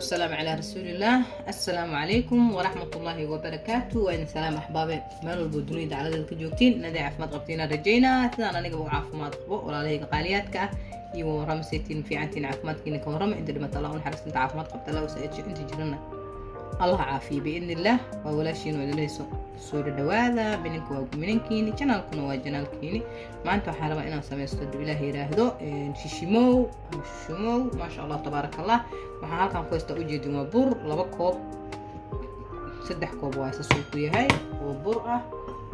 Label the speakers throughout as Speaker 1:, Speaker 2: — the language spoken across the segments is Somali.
Speaker 1: والسلام على رسول الله. السلام عليكم ورحمة الله وبركاته. وإن سلام أحبابي مالو البدوني على ذلك جوتين ندي عفمات قبتينا رجينا تنا نجيبوا عفمات قبو ولا ليه قالياتك يو رمسيتين في عتين عفمات كيني كورم عند لما طلعون حرس انت عفمات قبتلا وسأجي انت جرنا الله عافي بإذن الله ولا شيء ولا ليس سورة دواذا بينك ومنكيني جنال كنا وجنال كيني ما أنتوا حربا إنا سميستد إلهي راهدو شيشيمو ما شاء الله تبارك الله waxaan halkan ku haysta ujeedin waa bur laba koob saddex koob waa sasuuq yahay oo bur ah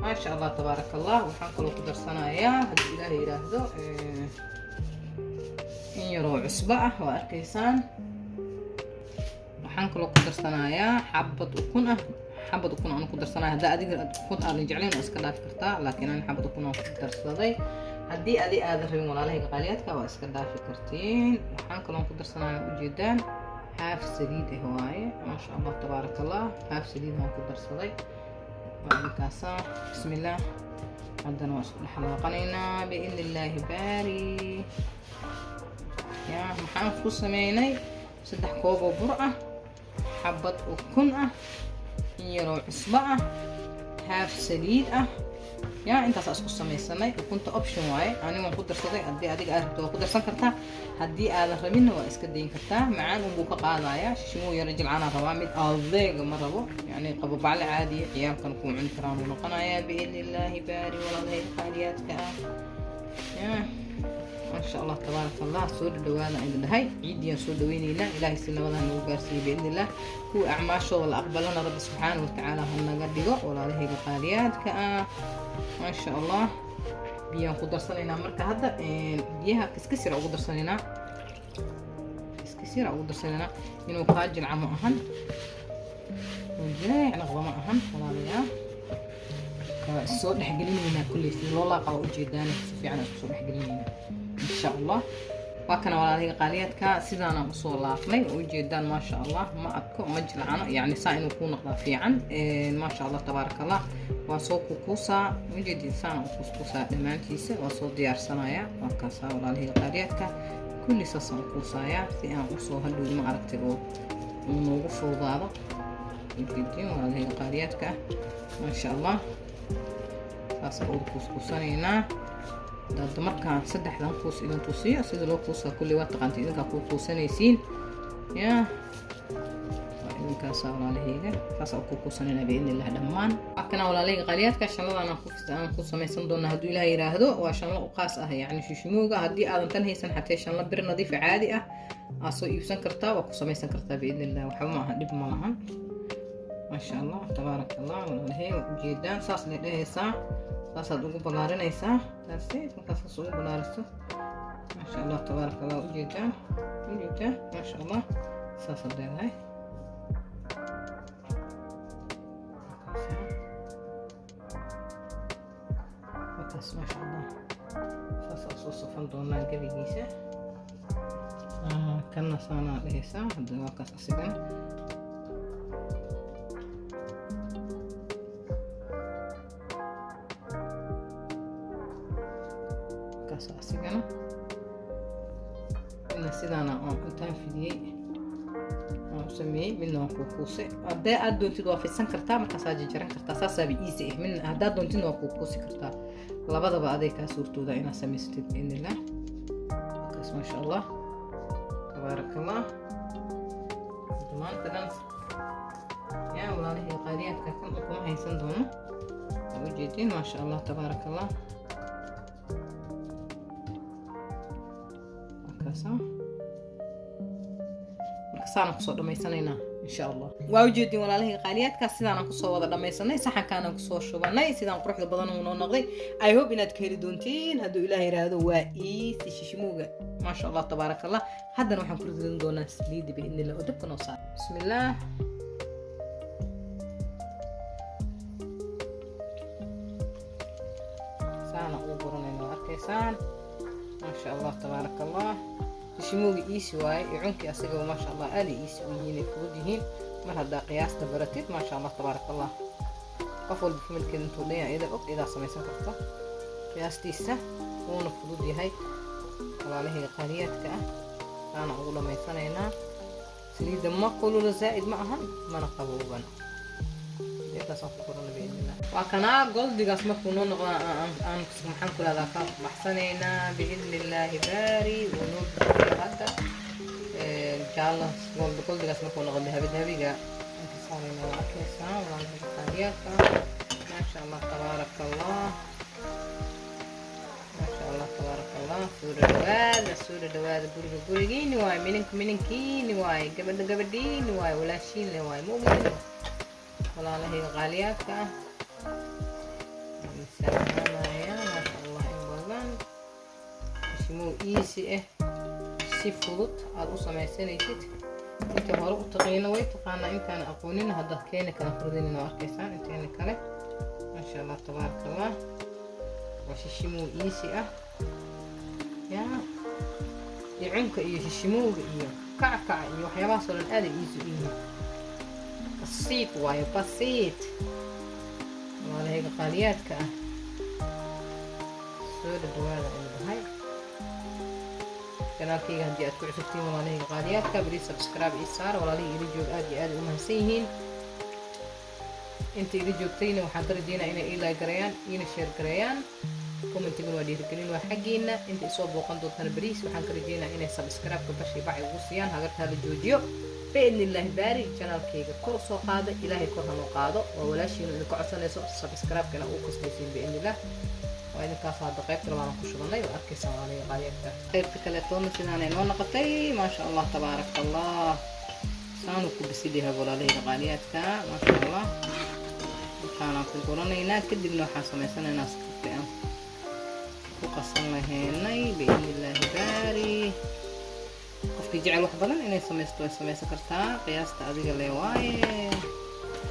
Speaker 1: ma sha Allah tabarakallah waxaan kaloo ku darsanayaa hadii ilaahay yiraahdo in yaro cusba ah waa arkaysaan waxaan kaloo ku darsanayaa xabad ukun aan ku darsanayaa hadaa adiga ukun aan jeclayn oo iska dhaafi kartaa laakiin aan xabad ukun aan ku darsaday haddii aad rabin walaalahay qaaliyaadka waa iska dhaafi kartiin waxaan kaloo ku darsanayaa ujeedaan haaf saliid ah waaye ma sha Allah tabarakallah haaf saliid aan ku darsaday markaasa bismillah haddana waa isku xalaaqanaynaa biidni illaahi baari ya maxaan ku sameynay saddex koob oo bur ah xabad ukun ah yaro cusba ah haaf saliid ah يا أنت أساسك سميسناي وكنت أوبشن واي أنا ما قدر صدق أدي أديك أعرف تو قدر سنكرتها هدي هذا رمينا وإسكدين كرتها معان وبوك قاضايا شمو يا رجل أنا روامد أضيق مرة بو يعني قبض على عادي عيال كانوا يكون عند كرام ونقنايا بإذن الله باري والله هي الحاليات يا ما شاء الله تبارك الله سود دوانا عند هاي عيد سود دويني لا إلهي سلم الله نوبارسي بإذن الله هو أعمال شغل أقبلنا رب سبحانه وتعالى هم قديقه ولا هي الحاليات ما شاء الله بيان قدر صنينا مركا هذا بيها كسكسر أو قدر صنينا كسكسر أو قدر صنينا إنه خارج العام أهن وجاي على غضم أهن خلاص يا الصوت حقليني هنا كل شيء والله قاو جداني في عنا الصوت حقليني هنا إن شاء الله وكان ولا هي قاليات سيدانا وصول لاقني وجدان ما شاء الله ما أكو مجل عنا يعني سائن يكون قافي عن ما شاء الله تبارك الله وصوب كوسا وجد إنسان كوسا دمانتيسة وصوب ديار صنايع وكاسا ولا هي قاليات كل ساسا كوسايا في أن وصوب هلو ما عرفتوا ونوقف وضعه جدين ولا هي قاليات ما شاء الله ساسا كوسانينا داد markaan saddexdan kuus idan tusiyo sida loo kuusa kulli waa taqaantii idinka ku kuusanaysiin ya idinkaas walaalahayga taas oo ku kuusanayna biidni illah dhammaan akana walaalahayga qaliyaadka shanladana ku samaysan doona haduu ilaahay yiraahdo waa shanlo u qaas ah yani shishimooga hadii aadan tan haysan xatee shanlo bir nadiif caadi ah soo iibsan kartaa waa ku samaysan kartaa biidni illah waxa ma aha dib ma lahan ma sha Allah tabarakallah walaalahayga ujeedaan saas leedaysaa صاد ugu balaarinaysa taasay markaas ugu balaariso ma sha Allah tabaaraka Allah ujeedaan ma sha Allah saas leedahay markaas ma sha Allah saas soo safan doonaa gabigiisa kana saana dhehaysa hadda waa kaas asigan أسيقنا إن سيدانا أنتان فيديي سميه منه كوكوسي أدا أدون تدوا في السن كرتا مركز جران كرتا ساسا بإيسي من أدا دون تدوا كوكوسي كرتا لبدا بعديك صورتو دا إنا سميستي بإذن الله مركز ما شاء الله تبارك الله زمان تدان يا ولله القاريات كان لكم هيسن دونه وجدين ما شاء الله تبارك الله markaasaan ku soo dhamaysanayna insha Allah waa ujeedin walaalahay qaaliyaadka sidaan ku soo wada dhamaysanay saxankaan ku soo shubanay sidaan quruxda badan uu noo noqday I hope inaad ka heli doontiin haduu ilaahay raado waa si shishimooga ma sha Allah tabarakallah haddana waxaan ku ridin doonaa saliid biidni Allah oo dabka noo saar bismillah saana ugu buranayna arkaysaan ما شاء الله تبارك الله شموغي إيسي واي يعونكي أسيقوا ما شاء الله آلي إيسي ومهيني فوديهين مر هدا قياس تبرتيت ما شاء الله تبارك الله قفل بفمل كنتو ليا إذا أك إذا سميسان كرتا قياس تيسا وون فودي هاي والله هي قريتك أنا أقول ما يسنينا سليد ما قولوا زائد معها ما نقبوبا إذا صفقنا بإذن الله وكنا قلد قسم كونون أن سبحان كل هذا محسننا بإذن الله باري ونبدأ هذا إن شاء الله قلد قسم كونون قلد هبي جا انتصارنا وعكسنا والله ما شاء الله تبارك الله ما شاء الله تبارك الله سورة دواد برجين واي منكين واي قبدين واي ولا شين واي مو بينه والله هي غاليات مسلمة يا ما شاء الله إنبالان شمو إيسي si fudud aad u samaysanaysid inta hore u taqaana way taqaana intaan aqoonin hadda keena kala furdinina arkaysaan inteena kale ma sha Allah tabarakallah waa shishimo easy ah ya yicunka iyo shishimowga iyo kackaca iyo waxyaabaha soo dhan aad ay easy u yihiin basiit waayo basiit walaalaha qaaliyaadka ah soo dhawaada inahay kanaalkayga haddii aad ku cusubtiin walaalaha qaaliyaadka bari subscribe ii saar walaalaha ila joog aad iyo aad u mahadsan yihiin inta ila joogtayna waxaan ka rajeynayaa inay ii like gareeyaan ina share gareeyaan commentiga waa dhiirigelin waa xageena inta isoo booqan doontaan bariis waxaan ka rajeynayaa inay subscribe ka bashi bacay ugu siiyaan hagarta la joojiyo بإذن الله باري channel كيga kor soo qaada ilaahay kor hano qaado waa walaashiina idin ka codsanayso subscribe kana uu kasbaysiin بإذن الله waa idin ka soo qaybta waan ku shubanay oo arkaysan walaalahay qaaliyaadka qaybta kale toona sidaan ay noo noqotay ma sha Allah tabaarak Allah saanu ku bisidahay walaalahay qaaliyaadka ma sha Allah waxaan ku qoranaynaa kadibna waxaan sameysanaynaa script ku qasan lahaynay بإذن الله باري qofkii jecel wax badan inay sameysto way sameysan kartaa qiyaasta adiga leeyahay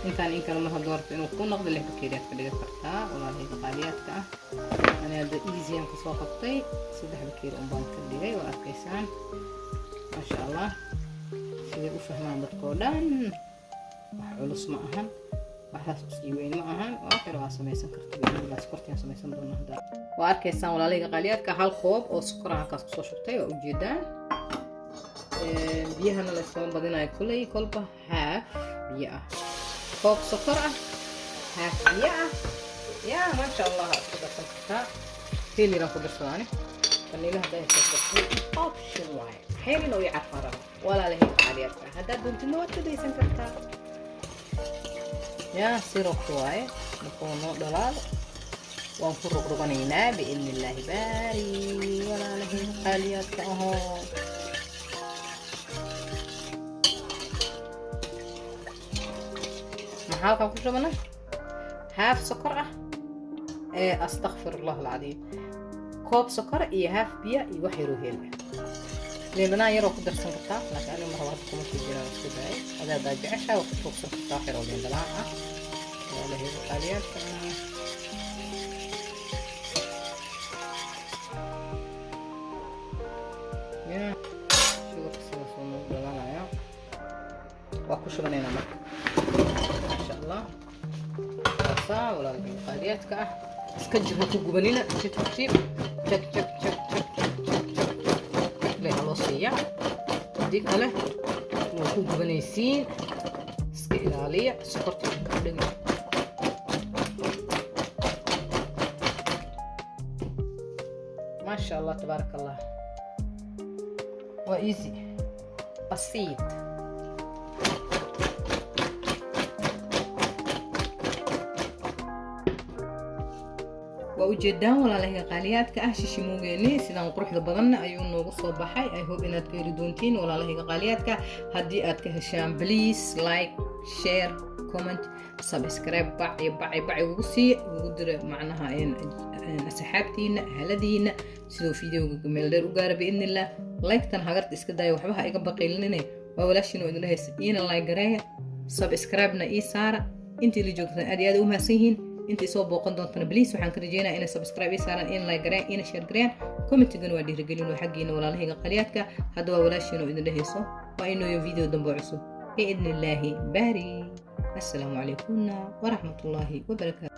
Speaker 1: intaan in kale ma hadorto inuu ku noqdo lix bakeeriyaad ka dhigan kartaa walaalahay qaaliyaadka ah ana hada easy aan ka soo qabtay saddex bakeeri baan ka dhigay waa arkaysaan ma sha Allah sidii u fahmaan dadkoo dhan wax culus ma ahan waxaas usii weyn ma ahan waa kale waa sameysan kartaa ilaa skortiyan sameysan doonaa hada waa arkaysaan walaalahay qaaliyaadka hal koob oo sokor ah ka soo shubtay waa ujeedaan biyahana la isku badinayo kulay kolba half biyo ah koob sokor ah half biyo ah ya ma sha Allah isku darsantaa heelina ku darsadaan kaniina haday sokor option way heelina way carfara wala la hii qaaliyaadka hada duntina waad dadaysan kartaa ya sirop way noqono dhalaal waan ku ruqruqanaynaa بإذن الله باري wala la hii qaaliyaadka ahoo هاكا كل شبنا هاف سكر استغفر الله العظيم كوب سكر هاف بيا يوحيرو هيل لأننا يرو قدر سنكتا لكن أنا مرة واحدة كومش يجينا نسكتاي هذا باجي عشا وكتوك سنكتا حيرو لين دلاعة ولا هيرو قاليات يا شو قصة سنو دلاعة يا واكو شبنا ينامك ولا القاليات كأ اسكجر هكو جبنينا ترتيب تك تك تك تك تك لا الوصية ديك على وكو جبنيسين اسكيل عليه سكرت ما شاء الله تبارك الله وإيزي بسيط وجدان ولا له قاليات كأشي شموجيني سيدان قروح لبضنا أيون نوقص بحي أي هو إنك تريدونتين ولا له قاليات كهدي أتكهشان بليز لايك شير كومنت سبسكرايب بعي وقصي وقدر معناها إن أصحابتين هلدين سيدو فيديو ميلدر وقار بإذن الله لايك تنهارت إسكداي وحبها إيقا بقيلنيني وولاش إنو إنه هيسئين اللايك قرايا سبسكرايبنا إيه سارة إنتي اللي جوكتنا أدي ومهسيهين انت soo booqan doontaan please waxaan ka rajeynayaa inay subscribe saaran in like gareeyaan in share gareeyaan comment-gana waa dhiirigelin oo xaqiina walaalahayga qaliyaadka hadda waa walaashiina oo idin dhahayso waa inoo video dambe cusub بإذن الله باري السلام عليكم ورحمة الله وبركاته.